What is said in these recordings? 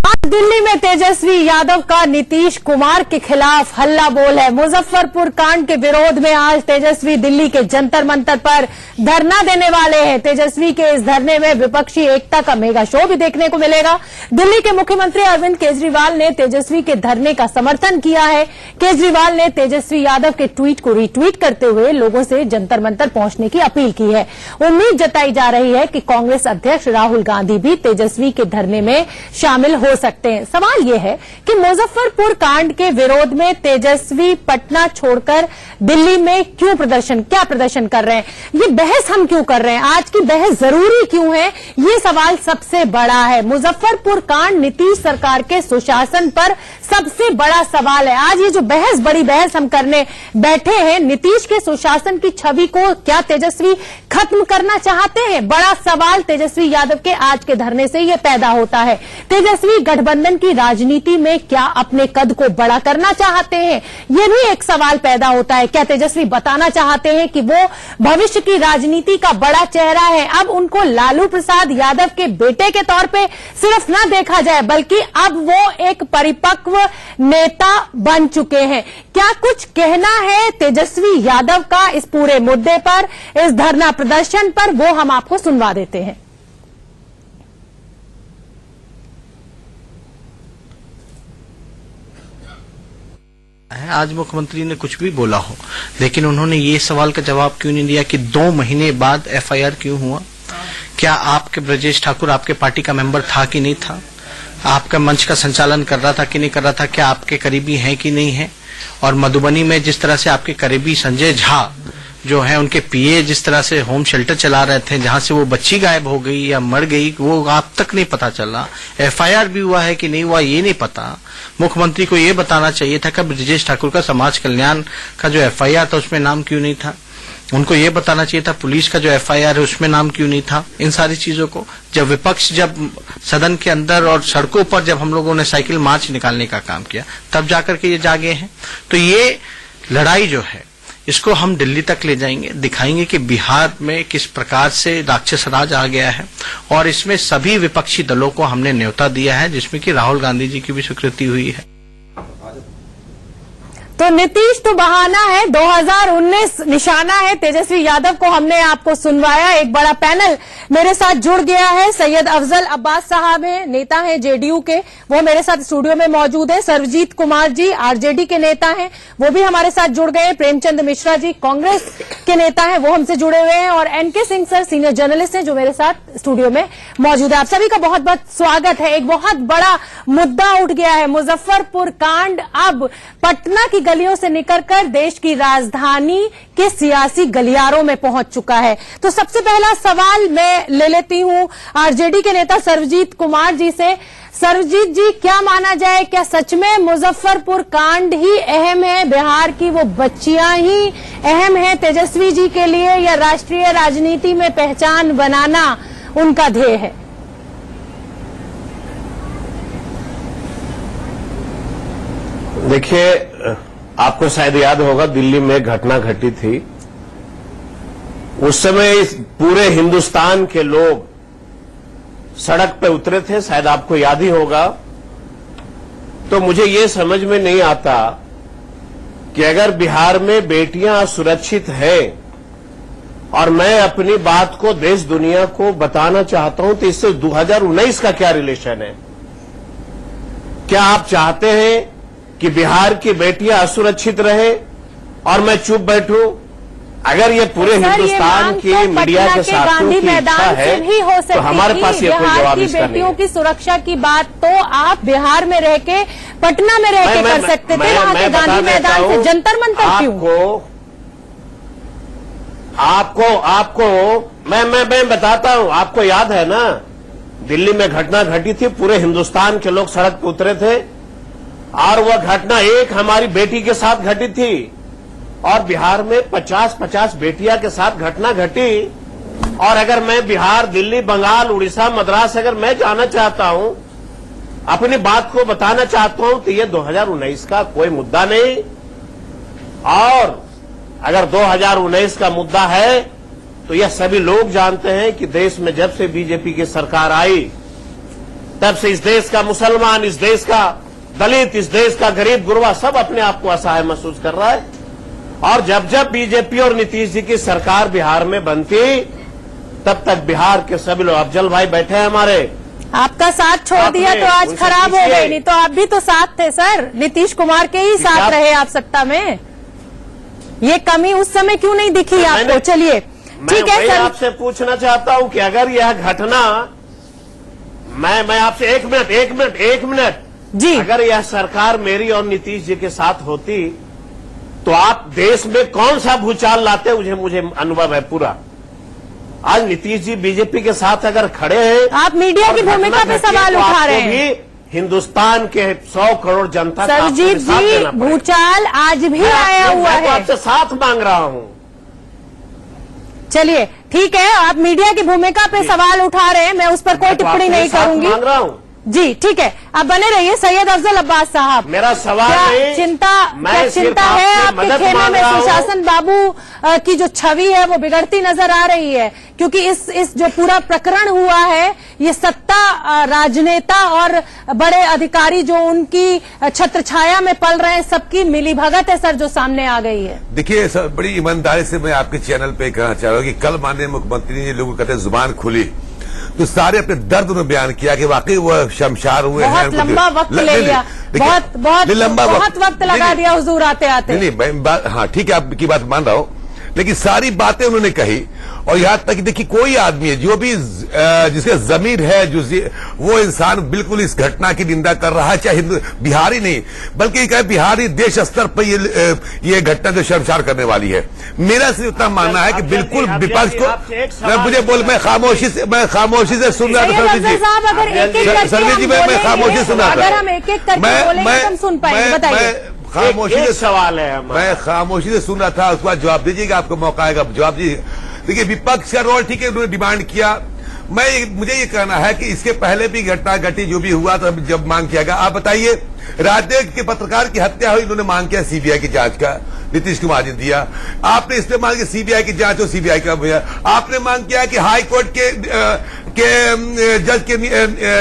आज दिल्ली में तेजस्वी यादव का नीतीश कुमार के खिलाफ हल्ला बोल है। मुजफ्फरपुर कांड के विरोध में आज तेजस्वी दिल्ली के जंतर मंतर पर धरना देने वाले हैं। तेजस्वी के इस धरने में विपक्षी एकता का मेगा शो भी देखने को मिलेगा। दिल्ली के मुख्यमंत्री अरविंद केजरीवाल ने तेजस्वी के धरने का समर्थन किया है। केजरीवाल ने तेजस्वी यादव के ट्वीट को रीट्वीट करते हुए लोगों से जंतर मंतर पहुंचने की अपील की है। उम्मीद जताई जा रही है कि कांग्रेस अध्यक्ष राहुल गांधी भी तेजस्वी के धरने में शामिल हो सकते हैं। सवाल यह है कि मुजफ्फरपुर कांड के विरोध में तेजस्वी पटना छोड़कर दिल्ली में क्या प्रदर्शन कर रहे हैं? ये बहस हम क्यों कर रहे हैं? आज की बहस जरूरी क्यों है? ये सवाल सबसे बड़ा है। मुजफ्फरपुर कांड नीतीश सरकार के सुशासन पर सबसे बड़ा सवाल है। आज ये जो बड़ी बहस हम करने बैठे हैं, नीतीश के सुशासन की छवि को क्या तेजस्वी खत्म करना चाहते हैं? बड़ा सवाल तेजस्वी यादव के आज के धरने से ये पैदा होता है। तेजस्वी गठबंधन की राजनीति में क्या अपने कद को बड़ा करना चाहते हैं? ये भी एक सवाल पैदा होता है। क्या तेजस्वी बताना चाहते हैं कि वो भविष्य की राजनीति का बड़ा चेहरा है? अब उनको लालू प्रसाद यादव के बेटे के तौर पे सिर्फ न देखा जाए, बल्कि अब वो एक परिपक्व नेता बन चुके हैं। क्या कुछ कहना है तेजस्वी यादव का इस पूरे मुद्दे पर, इस धरना प्रदर्शन पर? वो हम आपको सुनवा देते हैं। आज मुख्यमंत्री ने कुछ भी बोला हो, लेकिन उन्होंने ये सवाल का जवाब क्यों नहीं दिया कि 2 महीने बाद एफआईआर क्यों हुआ? क्या आपके ब्रजेश ठाकुर आपके पार्टी का मेंबर था कि नहीं था? आपका मंच का संचालन कर रहा था कि नहीं कर रहा था? क्या आपके करीबी हैं कि नहीं है? और मधुबनी में जिस तरह से आपके करीबी संजय झा जो है, उनके पीए जिस तरह से होम शेल्टर चला रहे थे, जहां से वो बच्ची गायब हो गई या मर गई, वो आप तक नहीं पता चला। एफआईआर भी हुआ है कि नहीं हुआ ये नहीं पता। मुख्यमंत्री को ये बताना चाहिए था कि ब्रजेश ठाकुर का समाज कल्याण का जो एफआईआर था उसमें नाम क्यों नहीं था? उनको ये बताना चाहिए था पुलिस का जो एफआईआर है उसमें नाम क्यों नहीं था? इन सारी चीजों को जब विपक्ष जब सदन के अंदर और सड़कों पर जब हम लोगों ने साइकिल मार्च निकालने का काम किया, तब जाकर के ये जागे हैं। तो ये लड़ाई जो है इसको हम दिल्ली तक ले जाएंगे, दिखाएंगे कि बिहार में किस प्रकार से राक्षस राज आ गया है। और इसमें सभी विपक्षी दलों को हमने न्योता दिया है, जिसमें कि राहुल गांधी जी की भी स्वीकृति हुई है। तो नीतीश तो बहाना है, 2019 निशाना है। तेजस्वी यादव को हमने आपको सुनवाया। एक बड़ा पैनल मेरे साथ जुड़ गया है। सैयद अफजल अब्बास साहब हैं, नेता हैं जेडीयू के, वो मेरे साथ स्टूडियो में मौजूद है। सर्वजीत कुमार जी आरजेडी के नेता हैं, वो भी हमारे साथ जुड़ गए। प्रेमचंद मिश्रा जी कांग्रेस के नेता हैं, वो हमसे जुड़े हुए हैं। और NK Singh sir senior journalist हैं, जो मेरे साथ स्टूडियो में मौजूद है। आप सभी का बहुत बहुत स्वागत है। एक बहुत बड़ा मुद्दा उठ गया है, मुजफ्फरपुर कांड अब पटना की गलियों से निकलकर देश की राजधानी के सियासी गलियारों में पहुंच चुका है। तो सबसे पहला सवाल मैं ले लेती हूं आरजेडी के नेता सर्वजीत कुमार जी से। सर्वजीत जी, क्या माना जाए, क्या सच में मुजफ्फरपुर कांड ही अहम है, बिहार की वो बच्चियां ही अहम है तेजस्वी जी के लिए, या राष्ट्रीय राजनीति में पहचान बनाना उनका ध्येय है? देखिए, आपको शायद याद होगा दिल्ली में घटना घटी थी। उस समय इस पूरे हिंदुस्तान के लोग सड़क पे उतरे थे, शायद आपको याद ही होगा। तो मुझे ये समझ में नहीं आता कि अगर बिहार में बेटियां सुरक्षित हैं और मैं अपनी बात को देश दुनिया को बताना चाहता हूं, तो इससे 2019 का क्या रिलेशन है? क्या आप चाहते हैं कि बिहार की बेटियां असुरक्षित रहे और मैं चुप बैठूं? अगर ये पूरे हिंदुस्तान की मीडिया के साथियों की इच्छा है तो हमारे पास ये कोई जवाब इसका नहीं है। बेटियों की सुरक्षा की बात तो आप बिहार में रह के, पटना में रह के कर सकते थे, वहां के गांधी मैदान से जंतर मंतर क्यों? आपको मैं बताता हूं। आपको याद है ना, दिल्ली में घटना घटी थी, पूरे हिंदुस्तान के लोग सड़क पर उतरे थे और वह घटना एक हमारी बेटी के साथ घटी थी। और बिहार में 50-50 बेटियां के साथ घटना घटी। और अगर मैं बिहार, दिल्ली, बंगाल, उड़ीसा, मद्रास अगर मैं जाना चाहता हूं, अपनी बात को बताना चाहता हूं, तो ये 2019 का कोई मुद्दा नहीं। और अगर 2019 का मुद्दा है तो यह सभी लोग जानते हैं कि देश में जब से बीजेपी की सरकार आई तब से इस देश का मुसलमान, इस देश का दलित, इस देश का गरीब गुरबा सब अपने आप को असहाय महसूस कर रहा है। और जब जब बीजेपी और नीतीश जी की सरकार बिहार में बनती, तब तक बिहार के सभी लोग, अफजल भाई बैठे हैं हमारे, आपका साथ छोड़ दिया तो आज खराब हो गई, नहीं तो आप भी तो साथ थे सर, नीतीश कुमार के ही साथ रहे आप सत्ता में। ये कमी उस समय क्यों नहीं दिखी आपको? चलिए ठीक है सर, आपसे पूछना चाहता हूं कि अगर यह घटना, मैं आपसे एक मिनट जी, अगर यह सरकार मेरी और नीतीश जी के साथ होती तो आप देश में कौन सा भूचाल लाते, मुझे अनुभव है पूरा। आज नीतीश जी बीजेपी के साथ अगर खड़े हैं, आप मीडिया की भूमिका पे सवाल उठा रहे हैं। हिंदुस्तान के 100 करोड़ जनता का सरजीत जी, भूचाल आज भी आया हुआ है, आपसे साथ मांग रहा हूं। चलिए ठीक है, आप मीडिया की भूमिका पे सवाल उठा रहे हैं, मैं उस पर कोई टिप्पणी नहीं करूंगी। मांग रहा हूं जी, ठीक है, आप बने रहिए। सैयद अफजल अब्बास साहब, मेरा सवाल क्या चिंता है आपके खेमे में? सुशासन बाबू की जो छवि है वो बिगड़ती नजर आ रही है, क्योंकि इस जो पूरा प्रकरण हुआ है, ये सत्ता, राजनेता और बड़े अधिकारी जो उनकी छत्रछाया में पल रहे हैं, सबकी मिलीभगत है सर, जो सामने आ गई है। देखिए सर, बड़ी ईमानदारी से मैं आपके चैनल पे कहना चाह रहा हूँ कि कल माननीय मुख्यमंत्री ने लोगों कहते हैं जुबान खुली तो सारे अपने दर्द उन्होंने बयान किया कि वाकई वो शमशार हुए हैं। बहुत लंबा वक्त ले लिया, बहुत वक्त लगा दिया हुजूर आते आते। नहीं, हाँ ठीक है, आपकी बात मान रहा हूँ, लेकिन सारी बातें उन्होंने कही। और यहां तक देखिए, कोई आदमी है जो भी जिसका जमीर है, वो इंसान बिल्कुल इस घटना की निंदा कर रहा है, चाहे बिहारी नहीं बल्कि कहे बिहारी देश स्तर पर ये घटना जो शर्मसार करने वाली है। मेरा सिर्फ इतना मानना है कि बिल्कुल विपक्ष को, मैं खामोशी से सुन रहा था। सरवीर जी, मैं खामोशी सुन रहा था, अगर हम एक एक करके सुन पाएंगे, बताइए। खामोशी से सवाल है, मैं खामोशी से सुन रहा था, उसके बाद जवाब दीजिएगा, आपको मौका आएगा जवाब दीजिए। देखिए, विपक्ष का रोल ठीक है, उन्होंने डिमांड किया। मुझे ये कहना है कि इसके पहले भी घटना घटी, जो भी हुआ तो जब मांग किया गया, आप बताइए, राजद के पत्रकार की हत्या हुई, इन्होंने मांग किया सीबीआई की जांच का, नीतीश कुमार ने दिया। आपने इसने मांग किया सीबीआई की जांच हो, सीबीआई का भैया। आपने मांग किया कि हाई कोर्ट के जज के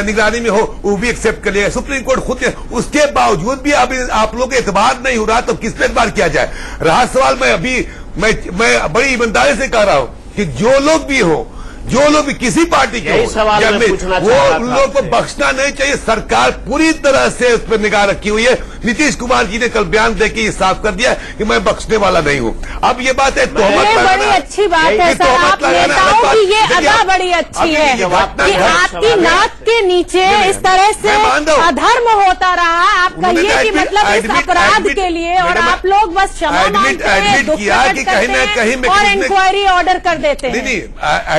निगरानी में हो, वो भी एक्सेप्ट कर लिया। सुप्रीम कोर्ट खुद, उसके बावजूद भी अभी आप लोग एतबार नहीं हो रहा, तो किस पे एतबार किया जाए? रहा सवाल, मैं बड़ी ईमानदारी से कह रहा हूं कि जो लोग भी हो, जो लोग भी किसी पार्टी के हो, वो उन लोगों को बख्शना नहीं चाहिए। सरकार पूरी तरह से उस पर निगाह रखी हुई है। नीतीश कुमार जी ने कल बयान देके ये साफ कर दिया कि मैं बख्शने वाला नहीं हूं। अब ये बात है, तोहमत बड़ी अच्छी बात है सर, आप नेताओं की ये अदा बड़ी अच्छी है कि आपकी नाक के नीचे इस तरह से अधर्म होता रहा। आप कहिए कि मतलब इस अपराध के लिए, और आप लोग बस क्षमा मांगते हैं, दुख प्रकट करते हैं और इंक्वायरी ऑर्डर कर देते हैं। नहीं,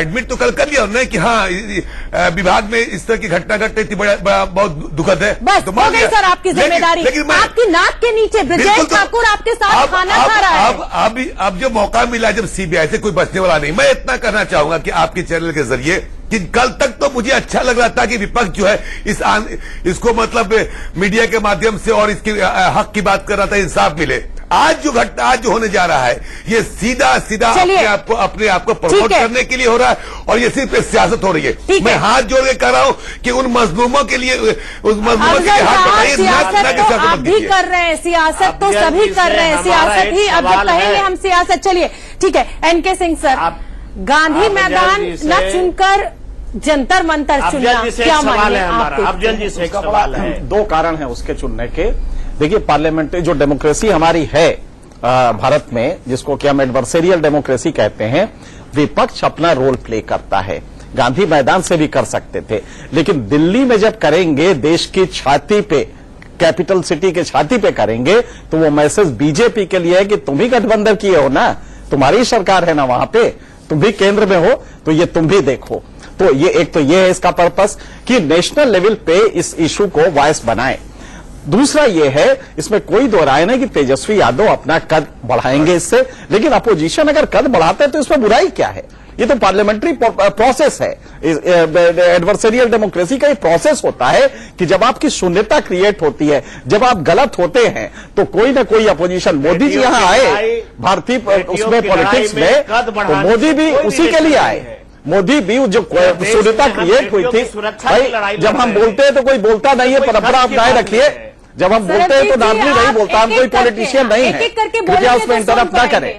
एडमिट तो कल कर लिया उन्होंने कि हाँ, विभाग में इस तरह की घटना घट रही थी, बहुत दुखद है। बस तो हो गई सर आपकी जिम्मेदारी। आपकी नाक के नीचे ब्रजेश ठाकुर आपके साथ खाना खा रहा है। अब जो मौका मिला, जब सीबीआई से कोई बचने वाला नहीं, मैं इतना कहना चाहूंगा कि आपके चैनल के जरिए कि कल तक तो मुझे अच्छा लग रहा था कि विपक्ष जो है इसको मतलब मीडिया के माध्यम से और इसके हक की बात कर रहा था, इंसाफ मिले। आज जो होने जा रहा है, ये सीधा अपने आप को प्रमोट करने के लिए हो रहा है, और ये सिर्फ सियासत हो रही है। मैं हाथ जोड़ के कह रहा हूं कि उन मजलूमों के लिए, उस मजलूमों के हाथ बढ़ाइए, सियासत आप भी कर रहे हैं, सियासत तो सभी कर रहे हैं, सियासत ही अब जब कहेंगे हम सियासत। चलिए ठीक है, एनके सिंह सर, गांधी मैदान न चुनकर जंतर मंतर चुनना, क्या मानिए आप? अफजल जी से एक सवाल है। दो कारण है उसके चुनने के। देखिए, पार्लियामेंट्री जो डेमोक्रेसी हमारी है भारत में, जिसको कि हम एडवर्सेरियल डेमोक्रेसी कहते हैं, विपक्ष अपना रोल प्ले करता है। गांधी मैदान से भी कर सकते थे, लेकिन दिल्ली में जब करेंगे, देश की छाती पे, कैपिटल सिटी के छाती पे करेंगे, तो वो मैसेज बीजेपी के लिए है कि तुम ही गठबंधन किए हो ना, तुम्हारी सरकार है ना वहां पे, तुम भी केंद्र में हो, तो ये तुम भी देखो। तो ये एक तो ये है इसका पर्पस कि नेशनल लेवल पे इस इशू को वॉइस बनाए। दूसरा ये है, इसमें कोई दो राय नहीं कि तेजस्वी यादव अपना कद बढ़ाएंगे इससे, लेकिन अपोजिशन अगर कद बढ़ाते हैं तो इसमें बुराई क्या है? ये तो पार्लियामेंट्री प्रोसेस है, एडवर्सेरियल डेमोक्रेसी का ये प्रोसेस होता है कि जब आपकी शून्यता क्रिएट होती है, जब आप गलत होते हैं, तो कोई ना कोई अपोजिशन, मोदी जी यहां आए भारतीय उसमें पॉलिटिक्स में, तो मोदी भी उसी के लिए आए। मोदी भी जो सुरक्षा क्रिएट हुई थी भाई, जब हम बोलते हैं तो कोई बोलता नहीं है, परंपरा आप बनाए रखिए। जब हम बोलते हैं तो नॉर्मली नहीं बोलता, हम कोई पॉलिटिशियन नहीं है, कृपया उसमें इंटरप्ट ना करें।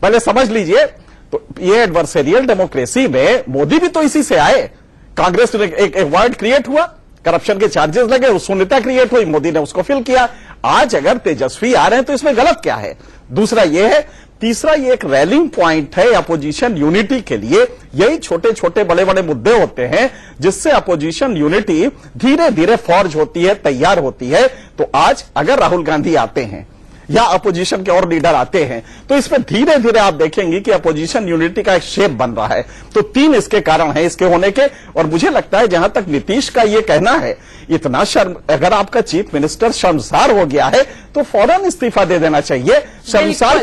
पहले समझ लीजिए, तो ये एडवर्सेरियल डेमोक्रेसी में मोदी भी तो इसी से आए। कांग्रेस में एक वर्ड क्रिएट हुआ, करप्शन के चार्जेस लगे, शून्यता क्रिएट हुई, मोदी ने उसको फिल किया। आज अगर तेजस्वी आ रहे हैं तो इसमें गलत क्या है? दूसरा ये है, तीसरा ये एक रैलिंग पॉइंट है अपोजिशन यूनिटी के लिए। यही छोटे छोटे बड़े बड़े मुद्दे होते हैं जिससे अपोजिशन यूनिटी धीरे धीरे फॉर्ज होती है, तैयार होती है। तो आज अगर राहुल गांधी आते हैं या अपोजिशन के और लीडर आते हैं तो इसमें धीरे धीरे आप देखेंगे कि अपोजिशन यूनिटी का एक शेप बन रहा है। तो 3 इसके कारण हैं इसके होने के। और मुझे लगता है जहां तक नीतीश का ये कहना है, इतना अगर आपका चीफ मिनिस्टर शर्मसार हो गया है तो फौरन इस्तीफा दे देना चाहिए। शर्मसार,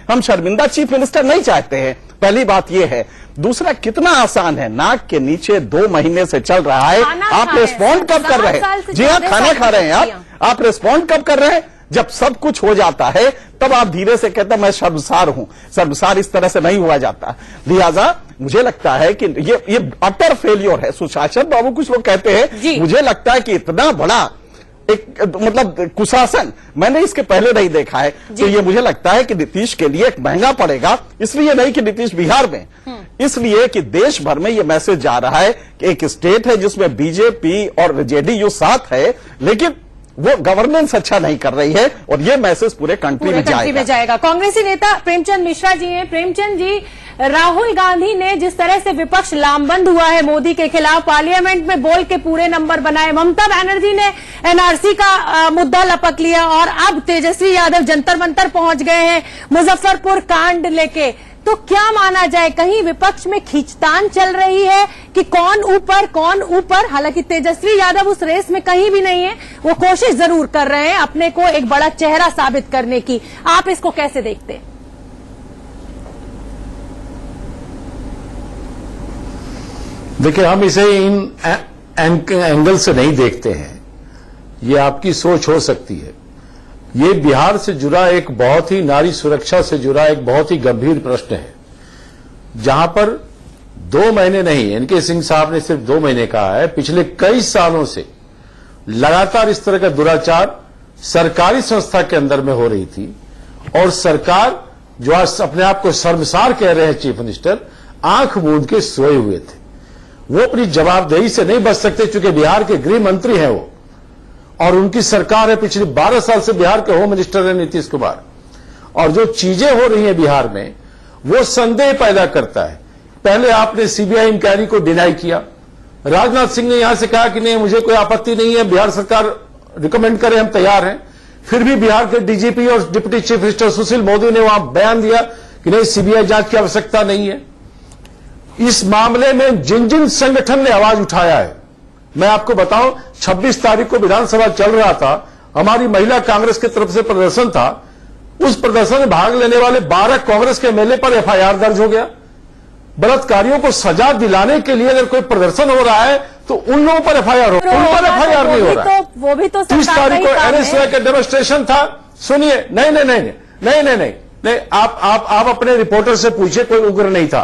हम शर्मिंदा चीफ मिनिस्टर नहीं चाहते हैं, पहली बात यह है। दूसरा, कितना आसान है, नाक के नीचे 2 महीने से चल रहा है, आप रिस्पॉन्ड कब कर रहे हैं? जी हाँ, खाना खा रहे हैं आप रिस्पॉन्ड कब कर रहे हैं? जब सब कुछ हो जाता है तब आप धीरे से कहते हैं मैं शर्मसार हूं। शर्मसार इस तरह से नहीं हुआ जाता। लिहाजा मुझे लगता है कि ये अटर फेलियर है सुशासन। बाबू कुछ लोग कहते हैं, मुझे लगता है कि इतना बड़ा एक मतलब कुशासन मैंने इसके पहले नहीं देखा है। तो ये मुझे लगता है कि नीतीश के लिए एक महंगा पड़ेगा। इसलिए नहीं कि नीतीश बिहार में, इसलिए कि देश भर में ये मैसेज जा रहा है कि एक स्टेट है जिसमें बीजेपी और जेडीयू साथ है, लेकिन वो गवर्नेंस अच्छा नहीं कर रही है, और ये मैसेज पूरे कंट्री में जाएगा। कांग्रेसी नेता प्रेमचंद मिश्रा जी हैं। प्रेमचंद जी, राहुल गांधी ने जिस तरह से विपक्ष लामबंद हुआ है मोदी के खिलाफ, पार्लियामेंट में बोल के पूरे नंबर बनाए, ममता बनर्जी ने एनआरसी का मुद्दा लपक लिया, और अब तेजस्वी यादव जंतर मंतर पहुंच गए हैं मुजफ्फरपुर कांड लेके। तो क्या माना जाए, कहीं विपक्ष में खींचतान चल रही है कि कौन ऊपर? हालांकि तेजस्वी यादव उस रेस में कहीं भी नहीं है, वो कोशिश जरूर कर रहे हैं अपने को एक बड़ा चेहरा साबित करने की। आप इसको कैसे देखते हैं? देखिए, हम इसे इन एंगल से नहीं देखते हैं। ये आपकी सोच हो सकती है। ये बिहार से जुड़ा एक बहुत ही, नारी सुरक्षा से जुड़ा एक बहुत ही गंभीर प्रश्न है, जहां पर 2 महीने नहीं, एनके सिंह साहब ने सिर्फ 2 महीने कहा है, पिछले कई सालों से लगातार इस तरह का दुराचार सरकारी संस्था के अंदर में हो रही थी। और सरकार जो आज अपने आप को शर्मसार कह रहे हैं चीफ मिनिस्टर, आंख मूंद के सोए हुए थे। वो अपनी जवाबदेही से नहीं बच सकते, चूंकि बिहार के गृह मंत्री हैं वो, और उनकी सरकार है, पिछले 12 साल से बिहार के होम मिनिस्टर है नीतीश कुमार। और जो चीजें हो रही हैं बिहार में, वो संदेह पैदा करता है। पहले आपने सीबीआई इंक्वायरी को डिनाई किया, राजनाथ सिंह ने यहां से कहा कि नहीं, मुझे कोई आपत्ति नहीं है, बिहार सरकार रिकमेंड करे, हम तैयार हैं। फिर भी बिहार के डीजीपी और deputy chief minister Sushil Modi ने वहां बयान दिया कि नहीं, सीबीआई जांच की आवश्यकता नहीं है। इस मामले में जिन जिन संगठन ने आवाज उठाया है, मैं आपको बताऊं, 26 तारीख को विधानसभा चल रहा था, हमारी महिला कांग्रेस की तरफ से प्रदर्शन था। उस प्रदर्शन में भाग लेने वाले 12 कांग्रेस के एमएलए पर एफआईआर दर्ज हो गया। बलात्कारियों को सजा दिलाने के लिए अगर कोई प्रदर्शन हो रहा है तो उन लोगों पर एफआईआर हो, उन पर एफआईआर नहीं हो रहा है। वो भी तो 30 तारीख को एनएसयूआई का डेमोन्स्ट्रेशन था। सुनिए, नहीं, आप अपने रिपोर्टर से पूछिए, कोई उग्र नहीं था।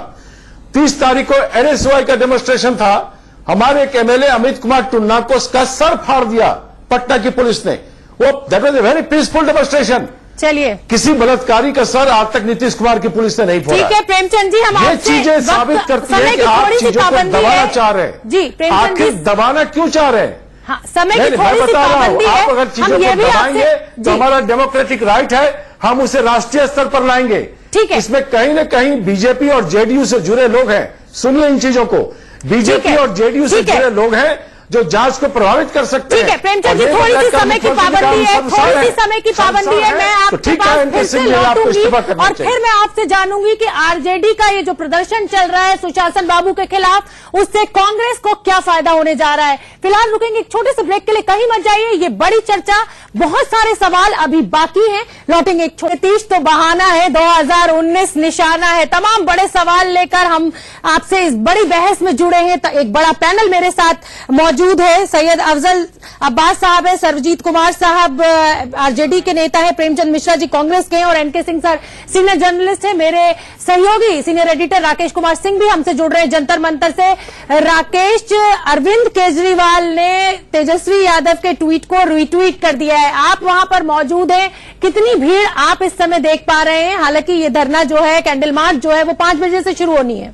30 तारीख को एनएसयूआई का डेमोन्स्ट्रेशन था। हमारे एक एमएलए अमित कुमार टुन्ना को उसका सर फाड़ दिया पटना की पुलिस ने। वो that was a very peaceful demonstration. चलिए, किसी बलात्कारी का सर आज तक नीतीश कुमार की पुलिस ने नहीं फोड़ा। ठीक है प्रेमचंद जी, हम ये चीजें साबित करती है कि आप चीजों को दबाना चाह रहे हैं। जी प्रेमचंद जी, आखिर दबाना क्यों चाह रहे हैं? हाँ, समय की थोड़ी सी पाबंदी है। आप अगर चीजों को दबाएंगे तो हमारा डेमोक्रेटिक राइट है, हम उसे राष्ट्रीय स्तर पर लाएंगे। ठीक है, इसमें कहीं न कहीं बीजेपी और जेडीयू से जुड़े लोग हैं। सुनिए इन चीजों को, बीजेपी और जेडीयू से जुड़े लोग हैं जो जांच को प्रभावित कर सकते हैं। ठीक है प्रेमचंद जी, थोड़ी सी समय की पाबंदी है, थोड़ी सी समय की पाबंदी है। मैं आपके पास फिर से लौटूंगी और फिर मैं आपसे जानूंगी कि आरजेडी का ये जो प्रदर्शन चल रहा है सुशासन बाबू के खिलाफ, उससे कांग्रेस को क्या फायदा होने जा रहा है। फिलहाल रुकेंगे एक छोटे से ब्रेक के लिए, कहीं मत जाइए। ये बड़ी चर्चा बहुत सारे सवाल अभी बाकी हैं, लौटेंगे। एक नीतीश तो बहाना है, 2019 निशाना है, तमाम बड़े सवाल लेकर हम आपसे इस बड़ी बहस में जुड़े हैं। तो एक बड़ा पैनल मेरे साथ मौजूद है, सैयद अफजल अब्बास साहब है, सरबजीत कुमार साहब आरजेडी के नेता है, प्रेमचंद मिश्रा जी कांग्रेस के हैं और NK Singh sir senior journalist है। मेरे सहयोगी सीनियर एडिटर राकेश कुमार सिंह भी हमसे जुड़ रहे हैं जंतर मंतर से। राकेश, अरविंद केजरीवाल ने तेजस्वी यादव के ट्वीट को रीट्वीट कर दिया है, आप वहां पर मौजूद हैं, कितनी भीड़ आप इस समय देख पा रहे हैं? हालांकि ये धरना जो है, कैंडल मार्च जो है, वो 5 बजे से शुरू होनी है।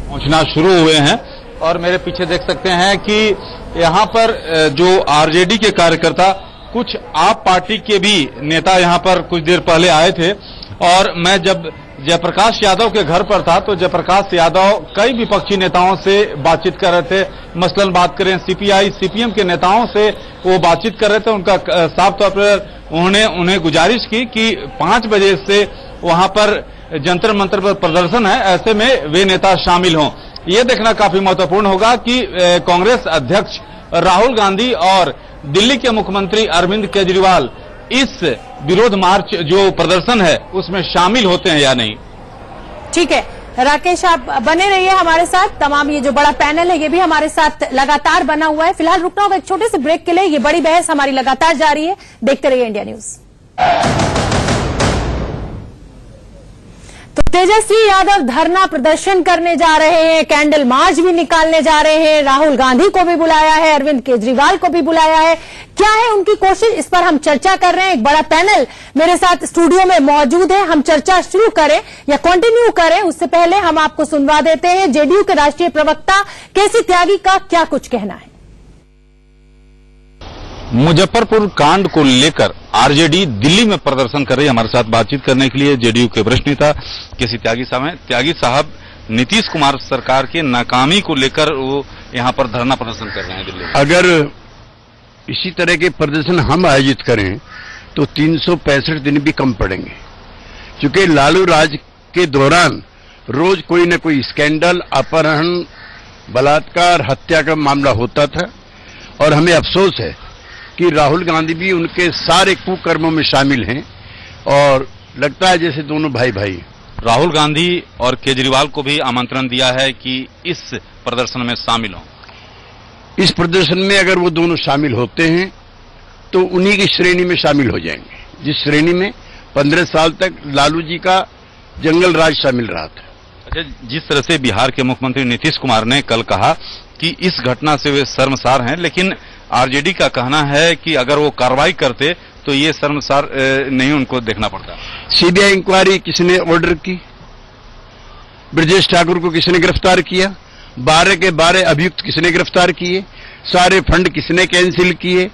पहुंचना शुरू हुए हैं और मेरे पीछे देख सकते हैं कि यहां पर जो आरजेडी के कार्यकर्ता, कुछ आप पार्टी के भी नेता यहां पर कुछ देर पहले आए थे और मैं जब जयप्रकाश यादव के घर पर था तो जयप्रकाश यादव कई विपक्षी नेताओं से बातचीत कर रहे थे। मसलन बात करें सीपीआई सीपीएम के नेताओं से वो बातचीत कर रहे थे। उनका साफ तौर पर उन्हें गुजारिश की कि 5 बजे से वहां पर जंतर मंतर पर प्रदर्शन है, ऐसे में वे नेता शामिल हों। ये देखना काफी महत्वपूर्ण होगा कि कांग्रेस अध्यक्ष राहुल गांधी और दिल्ली के मुख्यमंत्री अरविंद केजरीवाल इस विरोध मार्च जो प्रदर्शन है उसमें शामिल होते हैं या नहीं। ठीक है राकेश, आप बने रहिए हमारे साथ। तमाम ये जो बड़ा पैनल है ये भी हमारे साथ लगातार बना हुआ है। फिलहाल रुकना होगा एक छोटे से ब्रेक के लिए। ये बड़ी बहस हमारी लगातार जारी है, देखते रहिए इंडिया न्यूज। तो तेजस्वी यादव धरना प्रदर्शन करने जा रहे हैं, कैंडल मार्च भी निकालने जा रहे हैं, राहुल गांधी को भी बुलाया है, अरविंद केजरीवाल को भी बुलाया है। क्या है उनकी कोशिश, इस पर हम चर्चा कर रहे हैं। एक बड़ा पैनल मेरे साथ स्टूडियो में मौजूद है। हम चर्चा शुरू करें या कंटिन्यू करें उससे पहले हम आपको सुनवा देते हैं जेडीयू के राष्ट्रीय प्रवक्ता केसी त्यागी का क्या कुछ कहना है। मुजफ्फरपुर कांड को लेकर आरजेडी दिल्ली में प्रदर्शन कर रही है। हमारे साथ बातचीत करने के लिए जेडीयू के वरिष्ठ नेता केसी त्यागी साहब हैं। त्यागी साहब, नीतीश कुमार सरकार के नाकामी को लेकर वो यहाँ पर धरना प्रदर्शन कर रहे हैं दिल्ली में। अगर इसी तरह के प्रदर्शन हम आयोजित करें तो 365 दिन भी कम पड़ेंगे, क्योंकि लालू राज के दौरान रोज कोई न कोई स्कैंडल, अपहरण, बलात्कार, हत्या का मामला होता था। और हमें अफसोस है कि राहुल गांधी भी उनके सारे कुकर्मों में शामिल हैं और लगता है जैसे दोनों भाई भाई। राहुल गांधी और केजरीवाल को भी आमंत्रण दिया है कि इस प्रदर्शन में शामिल हों। इस प्रदर्शन में अगर वो दोनों शामिल होते हैं तो उन्हीं की श्रेणी में शामिल हो जाएंगे, जिस श्रेणी में 15 साल तक लालू जी का जंगल राज शामिल रहा था। अच्छा, जिस तरह से बिहार के मुख्यमंत्री नीतीश कुमार ने कल कहा कि इस घटना से वे शर्मसार हैं, लेकिन आरजेडी का कहना है कि अगर वो कार्रवाई करते तो ये शर्मसार नहीं उनको देखना पड़ता। सीबीआई इंक्वायरी किसने ऑर्डर की? ब्रजेश ठाकुर को किसने गिरफ्तार किया? 12 के 12 अभियुक्त किसने गिरफ्तार किए? सारे फंड किसने कैंसिल किए?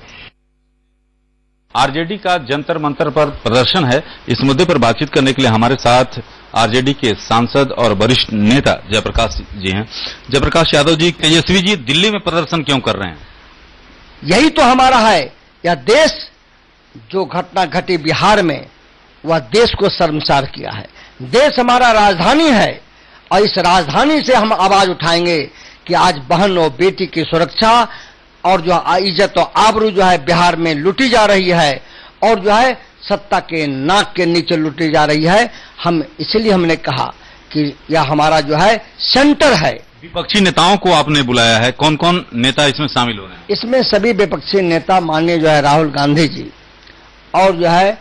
आरजेडी का जंतर मंतर पर प्रदर्शन है। इस मुद्दे पर बातचीत करने के लिए हमारे साथ आरजेडी के सांसद और वरिष्ठ नेता जयप्रकाश जी हैं। जयप्रकाश यादव जी, तेजस्वी जी दिल्ली में प्रदर्शन क्यों कर रहे हैं? यही तो हमारा है। यह देश जो घटना घटी बिहार में, वह देश को शर्मसार किया है। देश हमारा राजधानी है और इस राजधानी से हम आवाज उठाएंगे कि आज बहन और बेटी की सुरक्षा और जो इज्जत और आबरू जो है बिहार में लूटी जा रही है और जो है सत्ता के नाक के नीचे लूटी जा रही है। हम इसलिए हमने कहा कि यह हमारा जो है सेंटर है। विपक्षी नेताओं को आपने बुलाया है, कौन कौन नेता इसमें शामिल हो रहे हैं? इसमें सभी विपक्षी नेता, माननीय जो है राहुल गांधी जी और जो है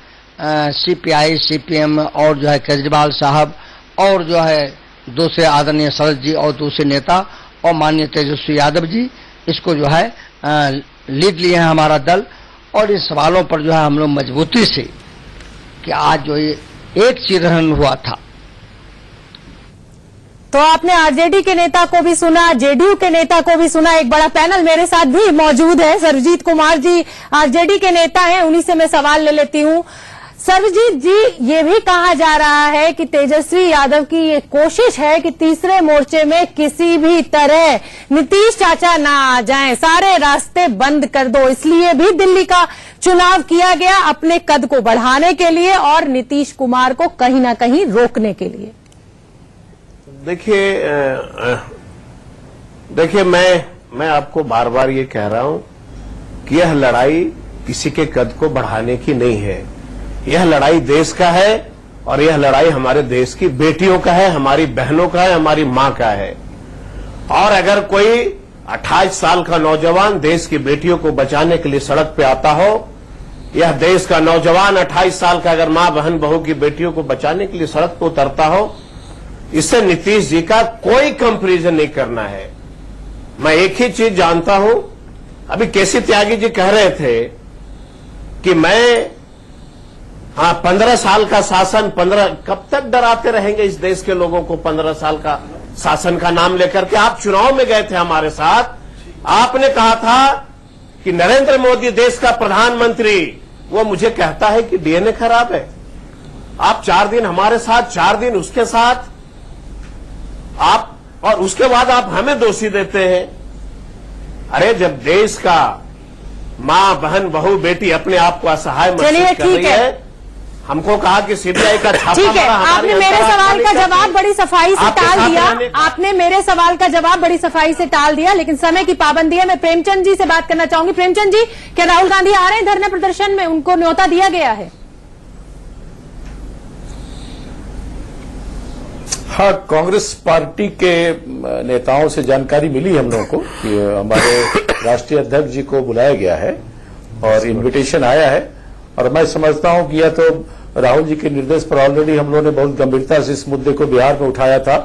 सीपीआई सीपीएम और जो है केजरीवाल साहब और जो है दूसरे आदरणीय शरद जी और दूसरे नेता और माननीय तेजस्वी यादव जी, इसको जो है लीड लिए हैं हमारा दल। और इस सवालों पर जो है हम लोग मजबूती से कि आज जो ये एक चिरहन हुआ था। तो आपने आरजेडी के नेता को भी सुना, जेडीयू के नेता को भी सुना। एक बड़ा पैनल मेरे साथ भी मौजूद है। सरबजीत कुमार जी आरजेडी के नेता हैं, उन्हीं से मैं सवाल ले लेती हूं। सरबजीत जी, ये भी कहा जा रहा है कि तेजस्वी यादव की ये कोशिश है कि तीसरे मोर्चे में किसी भी तरह नीतीश चाचा ना आ जाएं, सारे रास्ते बंद कर दो। इसलिए भी दिल्ली का चुनाव किया गया, अपने कद को बढ़ाने के लिए और नीतीश कुमार को कहीं ना कहीं रोकने के लिए। देखिए मैं आपको बार बार ये कह रहा हूं कि यह लड़ाई किसी के कद को बढ़ाने की नहीं है। यह लड़ाई देश का है और यह लड़ाई हमारे देश की बेटियों का है, हमारी बहनों का है, हमारी मां का है। और अगर कोई 28 साल का नौजवान देश की बेटियों को बचाने के लिए सड़क पे आता हो, यह देश का नौजवान 28 साल का अगर मां बहन बहू की बेटियों को बचाने के लिए सड़क पर उतरता हो, इससे नीतीश जी का कोई कंपैरिजन नहीं करना है। मैं एक ही चीज जानता हूं, अभी केसी त्यागी जी कह रहे थे कि मैं 15 साल का शासन, 15 कब तक डराते रहेंगे इस देश के लोगों को 15 साल का शासन का नाम लेकर के। आप चुनाव में गए थे हमारे साथ, आपने कहा था कि नरेंद्र मोदी देश का प्रधानमंत्री, वो मुझे कहता है कि डीएनए खराब है। आप 4 दिन हमारे साथ, 4 दिन उसके साथ, आप और उसके बाद आप हमें दोषी देते हैं। अरे जब देश का मां बहन बहू बेटी अपने आप को असहाय महसूस कर रही है, हमको कहा कि सीबीआई का छापा ठीक है, मारा, आपने मेरे सवाल का जवाब बड़ी सफाई से टाल दिया। आपने मेरे सवाल का जवाब बड़ी सफाई से टाल दिया, लेकिन समय की पाबंदी है। मैं प्रेमचंद जी से बात करना चाहूंगी। प्रेमचंद जी, क्या राहुल गांधी आ रहे हैं धरना प्रदर्शन में? उनको न्योता दिया गया है? हाँ, कांग्रेस पार्टी के नेताओं से जानकारी मिली हम लोगों को कि हमारे राष्ट्रीय अध्यक्ष जी को बुलाया गया है और इनविटेशन आया है। और मैं समझता हूं कि यह तो राहुल जी के निर्देश पर ऑलरेडी हम लोगों ने बहुत गंभीरता से इस मुद्दे को बिहार में उठाया था।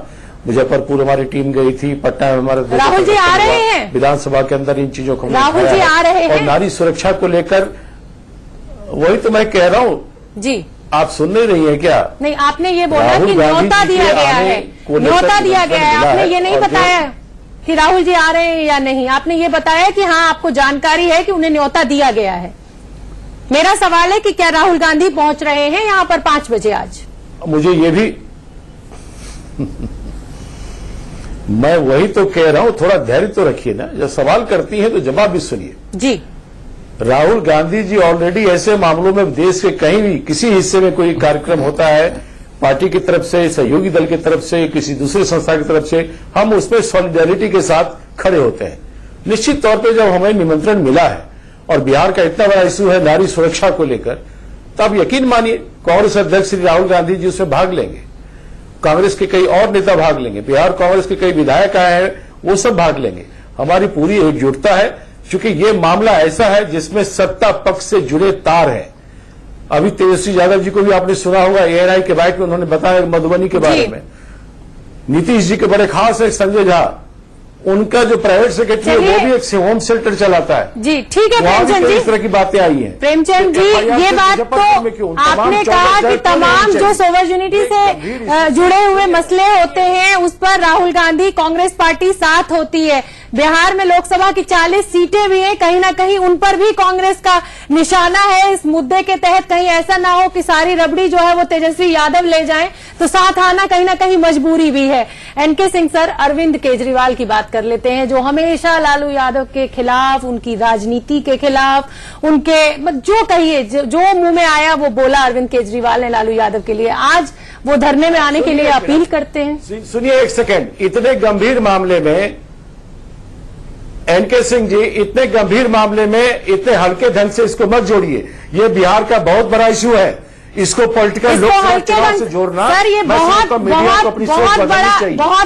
मुजफ्फरपुर हमारी टीम गई थी, पटना में हमारे राहुल जी आ रहे हैं विधानसभा के अंदर, इन चीजों को राहुल जी आ रहे हैं और नारी सुरक्षा को लेकर, वही तो मैं कह रहा हूं जी। आप सुन नहीं रही है क्या? नहीं, आपने ये बोला कि न्योता दिया गया है, न्योता दिया गया है। आपने ये नहीं बताया कि राहुल जी आ रहे हैं या नहीं। आपने ये बताया कि हाँ, आपको जानकारी है कि उन्हें न्योता दिया गया है। मेरा सवाल है कि क्या राहुल गांधी पहुंच रहे हैं यहां पर 5 बजे आज? मुझे ये भी मैं वही तो कह रहा हूं, थोड़ा धैर्य तो रखिए ना। जब सवाल करती हैं तो जवाब भी सुनिए जी। राहुल गांधी जी ऑलरेडी ऐसे मामलों में देश के कहीं भी किसी हिस्से में कोई कार्यक्रम होता है, पार्टी की तरफ से, सहयोगी दल की तरफ से, किसी दूसरी संस्था की तरफ से, हम उसमें सॉलिडेरिटी के साथ खड़े होते हैं। निश्चित तौर पर जब हमें निमंत्रण मिला है और बिहार का इतना बड़ा इश्यू है नारी सुरक्षा को लेकर, तो आप यकीन मानिए कांग्रेस अध्यक्ष श्री राहुल गांधी जी उसमें भाग लेंगे, कांग्रेस के कई और नेता भाग लेंगे, बिहार कांग्रेस के कई विधायक आए हैं वो सब भाग लेंगे। हमारी पूरी एकजुटता है, क्योंकि ये मामला ऐसा है जिसमें सत्ता पक्ष से जुड़े तार हैं। अभी तेजस्वी यादव जी को भी आपने सुना होगा, एएनआई के बाइट में उन्होंने बताया मधुबनी के बारे में। नीतीश जी के बड़े खास है संजय झा, उनका जो प्राइवेट सेक्रेटरी है वो भी एक होम शेल्टर चलाता है जी। ठीक है प्रेमचंद जी, इस तरह की बातें आई हैं। प्रेमचंद जी, ये बात तो आपने कहा कि तमाम जो सोवर्जिनिटी से जुड़े हुए मसले होते हैं उस पर राहुल गांधी कांग्रेस पार्टी साथ होती है। बिहार में लोकसभा की 40 सीटें भी हैं, कहीं ना कहीं उन पर भी कांग्रेस का निशाना है। इस मुद्दे के तहत कहीं ऐसा ना हो कि सारी रबड़ी जो है वो तेजस्वी यादव ले जाएं, तो साथ आना कहीं ना कहीं मजबूरी भी है। एनके सिंह सर, अरविंद केजरीवाल की बात कर लेते हैं, जो हमेशा लालू यादव के खिलाफ, उनकी राजनीति के खिलाफ, उनके जो कहिए जो मुंह में आया वो बोला अरविंद केजरीवाल ने लालू यादव के लिए। आज वो धरने में आने के लिए अपील करते हैं। सुनिए एक सेकेंड, इतने गंभीर मामले में एनके सिंह जी, इतने गंभीर मामले में इतने हल्के ढंग से इसको मत जोड़िए। ये बिहार का बहुत बड़ा इश्यू है, इसको पॉलिटिकल लोकसभा चुनाव से जोड़ना, सर ये बहुत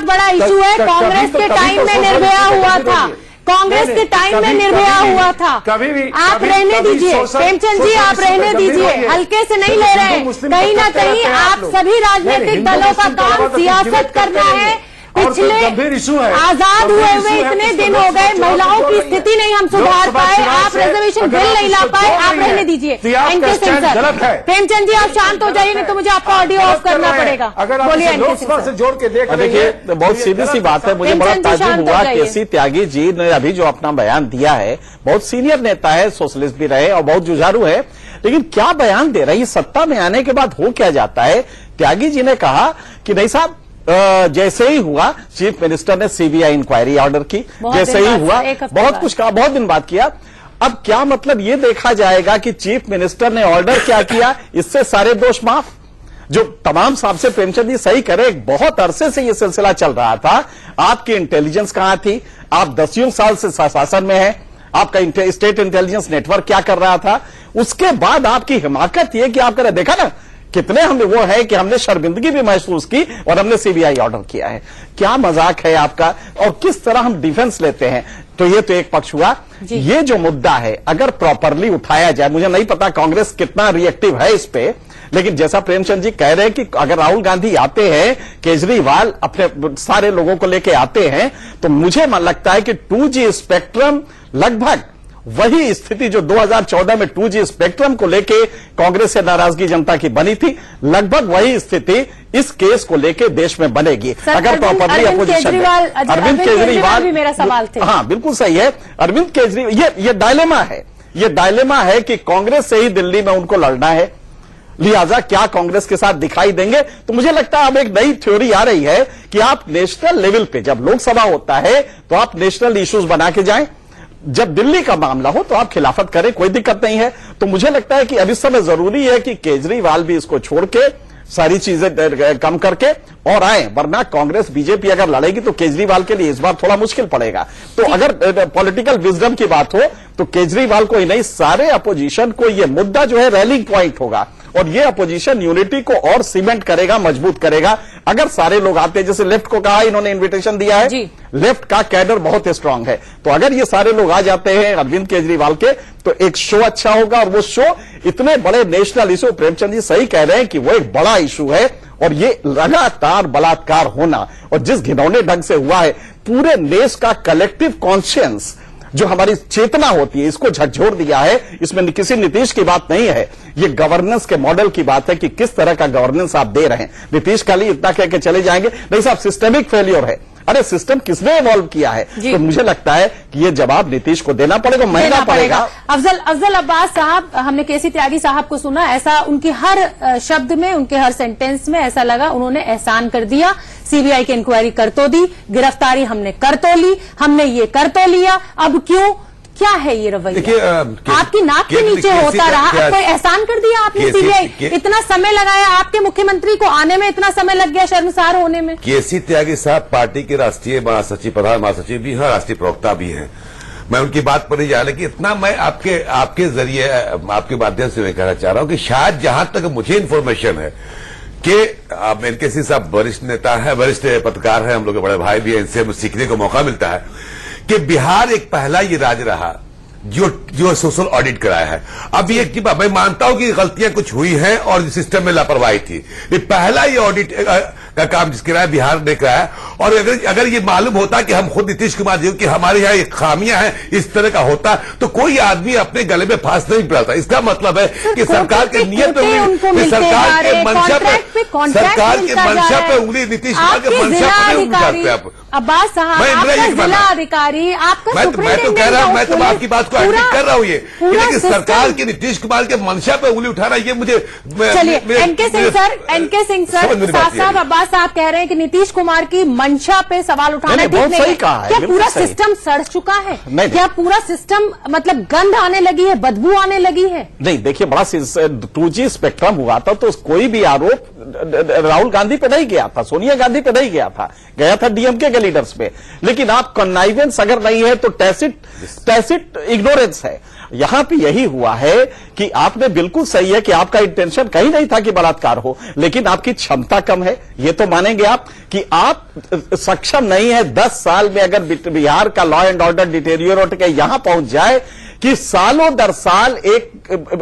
बड़ा इशू है। कांग्रेस के टाइम में निर्भया हुआ था, कांग्रेस के टाइम में निर्भया हुआ था। कभी भी आप रहने दीजिए प्रेमचंद जी, आप रहने दीजिए, हल्के से नहीं ले रहे हैं। कहीं ना कहीं आप सभी राजनीतिक दलों का काम सियासत करना है। पिछले आजाद हुए इतने दिन हो गए, महिलाओं की स्थिति नहीं हम सुधार पाए, आप रिजर्वेशन बिल नहीं ला पाए, आप रहने दीजिए। एनके सिंह सर, प्रेमचंद जी आप शांत हो जाइए, नहीं तो मुझे आपका ऑडियो ऑफ करना पड़ेगा। बोलिए एनके सिंह सर। जोड़ के देखिए, बहुत सीधी सी बात है, मुझे बड़ा ताज्जुब हुआ केसी त्यागी जी ने अभी जो अपना बयान दिया है। बहुत सीनियर नेता है, सोशलिस्ट भी रहे और बहुत जुझारू है, लेकिन क्या बयान दे रही, सत्ता में आने के बाद हो क्या जाता है। त्यागी जी ने कहा कि नहीं साहब, जैसे ही हुआ चीफ मिनिस्टर ने सीबीआई इंक्वायरी ऑर्डर की, जैसे ही हुआ बहुत कुछ कहा, बहुत दिन बाद किया। अब क्या मतलब ये देखा जाएगा कि चीफ मिनिस्टर ने ऑर्डर क्या किया, इससे सारे दोष माफ। जो तमाम साहब से प्रेमचंद जी सही करे, एक बहुत अरसे से यह सिलसिला चल रहा था। आपकी इंटेलिजेंस कहां थी? आप 10 साल से शासन में हैं, आपका स्टेट इंटेलिजेंस नेटवर्क क्या कर रहा था? उसके बाद आपकी हिमाकत यह कि आपने देखा ना कितने हमने वो है कि हमने शर्मिंदगी भी महसूस की और हमने सीबीआई ऑर्डर किया है। क्या मजाक है आपका? और किस तरह हम डिफेंस लेते हैं। तो ये तो एक पक्ष हुआ। ये जो मुद्दा है अगर प्रॉपरली उठाया जाए, मुझे नहीं पता कांग्रेस कितना रिएक्टिव है इस पे, लेकिन जैसा प्रेमचंद जी कह रहे हैं कि अगर राहुल गांधी आते हैं, केजरीवाल अपने सारे लोगों को लेके आते हैं, तो मुझे लगता है कि 2G स्पेक्ट्रम लगभग वही स्थिति जो 2014 में 2G स्पेक्ट्रम को लेके कांग्रेस से नाराजगी जनता की बनी थी, लगभग वही स्थिति इस केस को लेके देश में बनेगी। अगर प्रॉपरली अपोजिशन अरविंद केजरीवाल भी मेरा सवाल थे। हाँ बिल्कुल सही है। अरविंद केजरीवाल ये डायलेमा है, ये डायलेमा है कि कांग्रेस से ही दिल्ली में उनको लड़ना है, लिहाजा क्या कांग्रेस के साथ दिखाई देंगे। तो मुझे लगता है अब एक नई थ्योरी आ रही है कि आप नेशनल लेवल पे जब लोकसभा होता है तो आप नेशनल इश्यूज बना के जाएं, जब दिल्ली का मामला हो तो आप खिलाफत करें, कोई दिक्कत नहीं है। तो मुझे लगता है कि अब इस समय जरूरी है कि केजरीवाल भी इसको छोड़ के सारी चीजें कम करके और आए, वरना कांग्रेस बीजेपी अगर लड़ेगी तो केजरीवाल के लिए इस बार थोड़ा मुश्किल पड़ेगा। तो अगर पॉलिटिकल विजडम की बात हो तो केजरीवाल को ही नहीं, सारे अपोजिशन को यह मुद्दा जो है रैलिंग पॉइंट होगा और ये अपोजिशन यूनिटी को और सीमेंट करेगा, मजबूत करेगा। अगर सारे लोग आते हैं, जैसे लेफ्ट को कहा इन्होंने इन्विटेशन दिया है, लेफ्ट का कैडर बहुत स्ट्रांग है, तो अगर ये सारे लोग आ जाते हैं अरविंद केजरीवाल के, तो एक शो अच्छा होगा। और वो शो इतने बड़े नेशनल इशू, प्रेमचंद जी सही कह रहे हैं कि वो एक बड़ा इशू है और ये लगातार बलात्कार होना और जिस घिनौने ढंग से हुआ है, पूरे देश का कलेक्टिव कॉन्शियंस जो हमारी चेतना होती है इसको झकझोर दिया है। इसमें किसी नीतीश की बात नहीं है, ये गवर्नेंस के मॉडल की बात है कि किस तरह का गवर्नेंस आप दे रहे हैं। नीतीश खाली इतना कह के चले जाएंगे, नहीं साहब सिस्टेमिक फेलियर है। अरे सिस्टम किसने इवॉल्व किया है? तो मुझे लगता है कि ये जवाब नीतीश को देना पड़ेगा, महंगा पड़ेगा। अफजल अब्बास साहब, हमने केसी त्यागी साहब को सुना, ऐसा उनकी हर शब्द में, उनके हर सेंटेंस में ऐसा लगा उन्होंने एहसान कर दिया, सीबीआई की इंक्वायरी कर तो दी, गिरफ्तारी हमने कर तो ली, हमने ये कर तो लिया, अब क्यों? क्या है ये रवैया? आपकी नाक के नीचे होता रहा, अब कोई एहसान कर दिया आपने सीबीआई? इतना समय लगाया, आपके मुख्यमंत्री को आने में इतना समय लग गया, शर्मसार होने में। केसी त्यागी साहब पार्टी के राष्ट्रीय महासचिव, प्रधान महासचिव भी हैं, राष्ट्रीय प्रवक्ता भी हैं। मैं उनकी बात पर नहीं जा, लेकिन इतना मैं आपके जरिए, आपके माध्यम से मैं कहना चाह रहा हूं कि शायद जहां तक मुझे इन्फॉर्मेशन है कि केसी साहब वरिष्ठ नेता है, वरिष्ठ पत्रकार है, हम लोग के बड़े भाई भी हैं, इनसे हमें सीखने को मौका मिलता है कि बिहार एक पहला ये राज्य रहा जो सोशल ऑडिट कराया है। अब ये कि मैं मानता हूं कि गलतियां कुछ हुई हैं और सिस्टम में लापरवाही थी, ये पहला ये ऑडिट का काम जिस कराया बिहार ने कराया। और अगर ये मालूम होता कि हम खुद नीतीश कुमार जी कि हमारे यहाँ ये खामियां हैं, इस तरह का होता तो कोई आदमी अपने गले में फांस नहीं पड़ता। इसका मतलब है कि सरकार के नियत पे उंगली, सरकार के मंशा पे उंगली, नीतीश कुमार के मंशा पे उंगली डालते हैं आप। अब्बास साहब, आपका जिला अधिकारी, आपका मैं तो कह रहा हूं, मैं तो आपकी बात को एग्री कर रहा हूं ये, लेकिन सरकार के नीतीश कुमार के मंशा पे उंगली उठाना ये मुझे। चलिए एनके सिंह सर, साहब अब्बास साहब कह रहे हैं कि नीतीश कुमार की मंशा पे सवाल उठाना ठीक नहीं है। क्या पूरा सिस्टम सड़ चुका है? क्या पूरा सिस्टम मतलब गंध आने लगी है, बदबू आने लगी है? नहीं, देखिए बड़ा 2G स्पेक्ट्रम हुआ था तो कोई भी आरोप राहुल गांधी पे नहीं गया था, सोनिया गांधी पे नहीं गया था डीएमके के लीडर्स पे। लेकिन आप कन्नाइवेंस अगर नहीं है तो टैसिट इग्नोरेंस है। यहां पे यही हुआ है कि आपने बिल्कुल सही है कि आपका इंटेंशन कहीं नहीं था कि बलात्कार हो, लेकिन आपकी क्षमता कम है, ये तो मानेंगे आप कि आप सक्षम नहीं है। 10 साल में अगर बिहार का लॉ एंड ऑर्डर डिटेरियोरेट के यहां पहुंच जाए कि सालों दर साल एक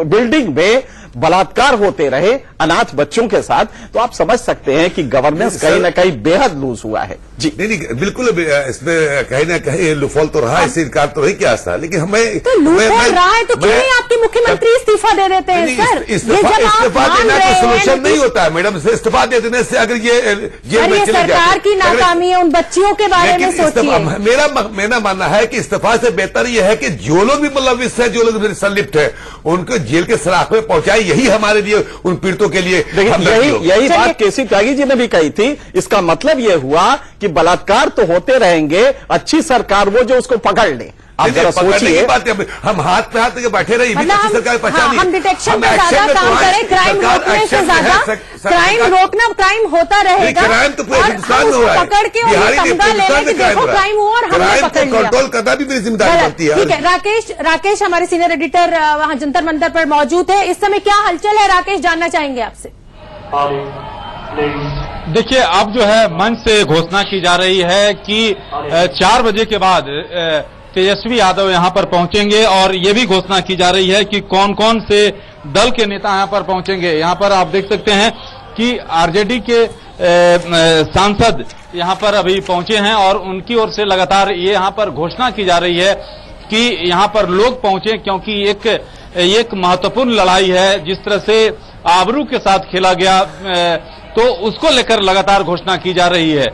बिल्डिंग में बलात्कार होते रहे अनाथ बच्चों के साथ, तो आप समझ सकते हैं कि गवर्नेंस कहीं ना कहीं बेहद लूज हुआ है। जी नहीं, बिल्कुल इसमें कहीं ना कहीं लूफॉल तो रहा, इससे इनकार तो नहीं किया था, लेकिन हमें तो लूफॉल रहा है तो क्यों नहीं आपके मुख्यमंत्री इस्तीफा दे देते हैं? सर, इस्तीफा देना तो सोल्यूशन नहीं होता है मैडम। इस्तीफा दे देने से अगर ये सरकार की नाकामी है, उन बच्चियों के बारे में सोचिए। मेरा मानना है कि इस्तीफा से बेहतर यह है कि जो लोग भी मुलविस है, जो लोग संलिप्त है, उनको जेल के सराख में पहुंचाए, यही हमारे लिए, उन पीड़ितों के लिए। यही बात केसी त्यागी जी ने भी कही थी। इसका मतलब यह हुआ कि बलात्कार तो होते रहेंगे, अच्छी सरकार वो जो उसको पकड़ ले। आप जरा पकड़ने सोचिए। की बात है, हम हाथ पे हाथ लेके बैठे रहे, ये भी मतलब तो सरकार पहचानी। हम डिटेक्शन पे action ज्यादा में काम तो करें, क्राइम सरकार रोकने से action में है, ज्यादा क्राइम रोकना, क्राइम होता रहेगा क्राइम तो पूरे और हिंदुस्तान हम में हो उसको रहा है। पकड़ के और बिहारी तमगा ले लें कि देखो क्राइम हुआ और हमने पकड़ लिया। कंट्रोल करना भी मेरी जिम्मेदारी गलत। बनती है। ठीक है, राकेश हमारे सीनियर एडिटर वहां जंतर मंतर पर मौजूद है। इस समय क्या हलचल है राकेश, जानना चाहेंगे आपसे। देखिए, अब जो है मंच से घोषणा की जा रही है कि 4 बजे के बाद तेजस्वी यादव यहां पर पहुंचेंगे और ये भी घोषणा की जा रही है कि कौन कौन से दल के नेता यहां पर पहुंचेंगे। यहां पर आप देख सकते हैं कि आरजेडी के सांसद यहां पर अभी पहुंचे हैं और उनकी ओर से लगातार ये यहां पर घोषणा की जा रही है कि यहां पर लोग पहुंचे, क्योंकि एक महत्वपूर्ण लड़ाई है। जिस तरह से आबरू के साथ खेला गया, तो उसको लेकर लगातार घोषणा की जा रही है।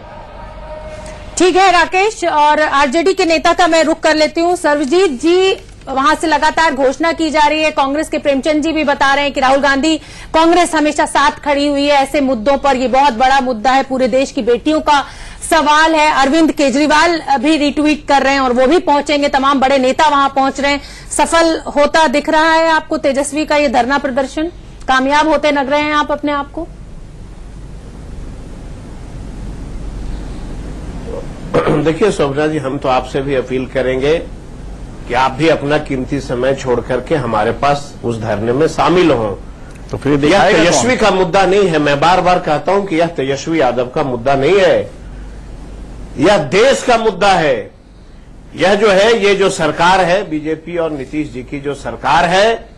ठीक है राकेश, और आरजेडी के नेता का मैं रुख कर लेती हूं। सर्वजीत जी, वहां से लगातार घोषणा की जा रही है। कांग्रेस के प्रेमचंद जी भी बता रहे हैं कि राहुल गांधी, कांग्रेस हमेशा साथ खड़ी हुई है ऐसे मुद्दों पर। ये बहुत बड़ा मुद्दा है, पूरे देश की बेटियों का सवाल है। अरविंद केजरीवाल भी रिट्वीट कर रहे हैं और वो भी पहुंचेंगे। तमाम बड़े नेता वहां पहुंच रहे हैं। सफल होता दिख रहा है आपको तेजस्वी का ये धरना प्रदर्शन? कामयाब होते लग रहे हैं आप अपने आप को? देखिए शोभना जी, हम तो आपसे भी अपील करेंगे कि आप भी अपना कीमती समय छोड़ करके हमारे पास उस धरने में शामिल हों। तो फिर यह दिखाएगा तेजस्वी कौन? का मुद्दा नहीं है। मैं बार बार कहता हूं कि यह तेजस्वी यादव का मुद्दा नहीं है, यह देश का मुद्दा है। यह जो है, ये जो सरकार है, बीजेपी और नीतीश जी की जो सरकार है,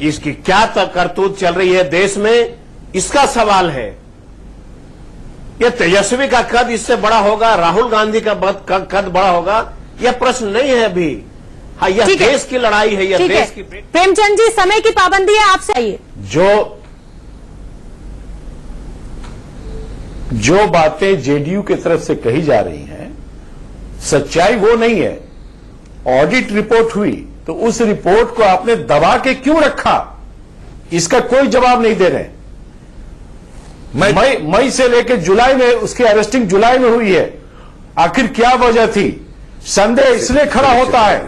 इसकी क्या करतूत चल रही है देश में, इसका सवाल है। यह तेजस्वी का कद इससे बड़ा होगा, राहुल गांधी का कद बड़ा होगा, यह प्रश्न नहीं है अभी। हाँ, यह ठीक है। देश की लड़ाई है, यह ठीक है। देश की। प्रेमचंद जी, समय की पाबंदी है, आपसे आइए। जो बातें जेडीयू की तरफ से कही जा रही हैं, सच्चाई वो नहीं है। ऑडिट रिपोर्ट हुई तो उस रिपोर्ट को आपने दबा के क्यों रखा, इसका कोई जवाब नहीं दे रहे। मई से लेकर जुलाई में, उसकी अरेस्टिंग जुलाई में हुई है। आखिर क्या वजह थी? संदेह इसलिए खड़ा होता है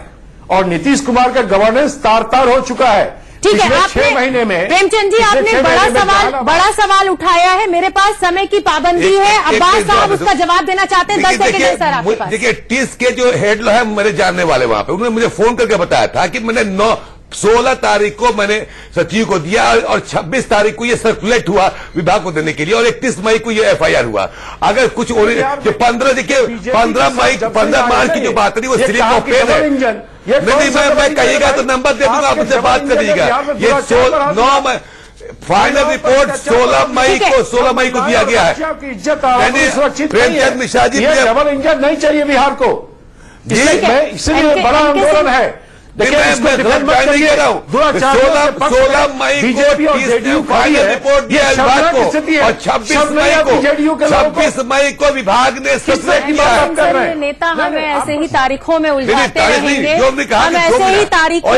और नीतीश कुमार का गवर्नेंस तार-तार हो चुका है। ठीक है, पिछले आपने 6 महीने में, प्रेमचंद जी, आपने बड़ा सवाल उठाया है। मेरे पास समय की पाबंदी है। अब्बास साहब उसका जवाब देना चाहते हैं। 10 सेकंड है सर आपके पास। देखिए, टिस के जो हेड है मेरे जानने वाले वहां पे, उन्होंने मुझे फोन करके बताया था कि मैंने 16 तारीख को मैंने सचिव को दिया और 26 तारीख को ये सर्कुलेट हुआ विभाग को देने के लिए और 31 मई को ये एफआईआर हुआ। अगर कुछ जो 15 मार्च की जो बात रही वो स्लिप ऑफ पेन है। नहीं, मैं कहिएगा तो नंबर दे दूंगा, आप मुझसे बात करिएगा। ये 9 फाइनल रिपोर्ट 16 मई को दिया गया है। प्रेमचंद मिश्रा जी, डबल इंजन नहीं चाहिए बिहार को, इसलिए बड़ा आंदोलन है। देखिए, मैं गलत बात नहीं कर रहा हूँ। 16 मई को बीजेपी और जेडीयू फाइनल रिपोर्ट दिया विभाग को और 26 मई को विभाग ने सबमिट किया है। नेता हमें ऐसे ही तारीखों में उलझाते रहेंगे। जो हमने कहा हम ऐसे ही तारीखों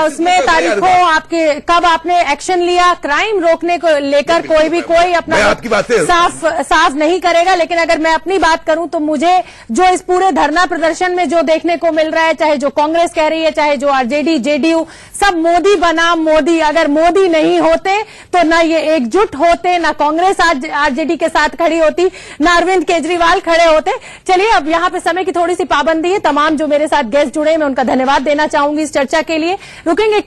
उसमें तारीखों आपके कब आपने एक्शन लिया क्राइम रोकने को लेकर, कोई अपना आपकी बात साफ नहीं करेगा। लेकिन अगर मैं अपनी बात करूं तो मुझे जो इस पूरे धरना प्रदर्शन में जो देखने को मिल रहा है, चाहे जो कांग्रेस कह रही है, चाहे जो आरजेडी जेडीयू, सब मोदी बनाम मोदी। अगर मोदी नहीं होते तो ना ये एकजुट होते, ना कांग्रेस आरजेडी के साथ खड़ी होती, ना अरविंद केजरीवाल खड़े होते। चलिए, अब यहां पे समय की थोड़ी सी पाबंदी है। तमाम जो मेरे साथ गेस्ट जुड़े, मैं उनका धन्यवाद देना चाहूंगी इस चर्चा के लिए। रुकेंगे।